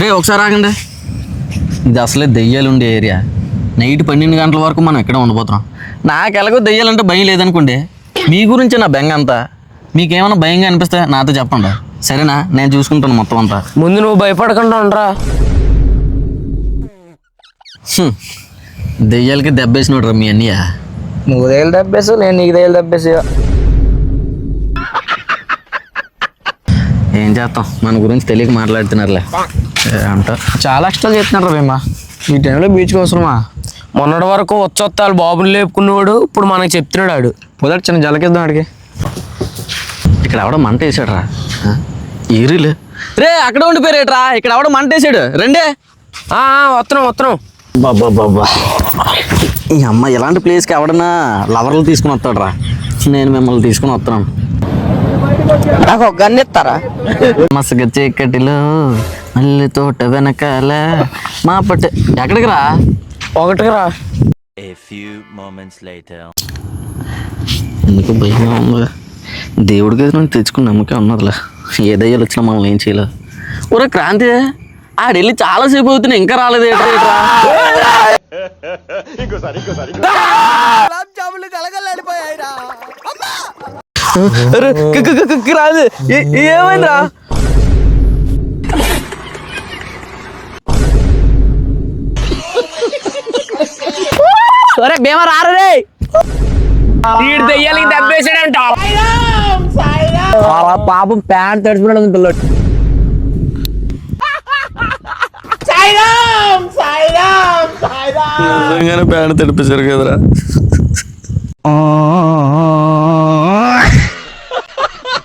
రే ఒకసారి ఆగండి. ఇది అసలే దెయ్యాలు ఉండే ఏరియా. నైట్ 12 గంటల వరకు మనం ఎక్కడ ఉండిపోతున్నాం. నాకు ఎలాగో దెయ్యాలంటే భయం లేదనుకోండి. మీ గురించి నా బెంగ అంతా. మీకేమైనా భయంగా అనిపిస్తే నాతో చెప్పండి, సరేనా? నేను చూసుకుంటాను మొత్తం అంతా. ముందు నువ్వు భయపడకుండా ఉండరా. దెయ్యాలకి దెబ్బేసినోడు రా మీ అన్నయ్య. నువ్వు దెయ్యాలు దెబ్బేసు, నేను నీకు దెయ్యాలు దెబ్బేసి. ఏం చేస్తాం, మన గురించి తెలియక మాట్లాడుతున్నారులే అంట. చాలా ఇష్టాలు చెప్తున్నారు భీమా. ఈ టైంలో బీచ్కి అవసరమా? మొన్నటి వరకు వచ్చొత్తాలు బాబుని లేపుకునేవాడు, ఇప్పుడు మనకి చెప్తున్నాడు ఆడు. మొదటి చిన్న జలకిద్దాం ఆడికి. ఇక్కడ ఎవడో మంట వేసాడు రా. ఈరులే రే అక్కడ ఉండిపోయారేట్రా. ఇక్కడ ఎవడో మంట వేసాడు. రెండే వస్తున్నాం. బాబా ఈ అమ్మ ఇలాంటి ప్లేస్కి ఎవడన్నా లవర్లు తీసుకుని వస్తాడు రా. నేను మిమ్మల్ని తీసుకుని వస్తున్నాను. నాకు ఒక గన్ను ఇస్తారా? మసగ చీకటిలో మళ్ళీ తోట వెనకాల మా పట్టు. ఎక్కడికి రా? ఒకటికి రా. ఎందుకు భయంగా ఉంది. దేవుడికి నేను తెచ్చుకుని నమ్మకం ఉన్నదిలే. ఏ దయ్యాలు వచ్చినా మమ్మల్ని ఏం చేయలేదు. ఊరే క్రాంతి ఆడెళ్ళి చాలాసేపు అవుతున్నా ఇంకా రాలేదు. రాదు ఏమైందిరా? భీమా రారు రే. దెయ్యాలకి దెబ్బేసాడంట. పాపం ప్యాంట్ తడిచిపోయాడు పిల్లడు. ప్యాంట్ తడిపేశారు కదరా.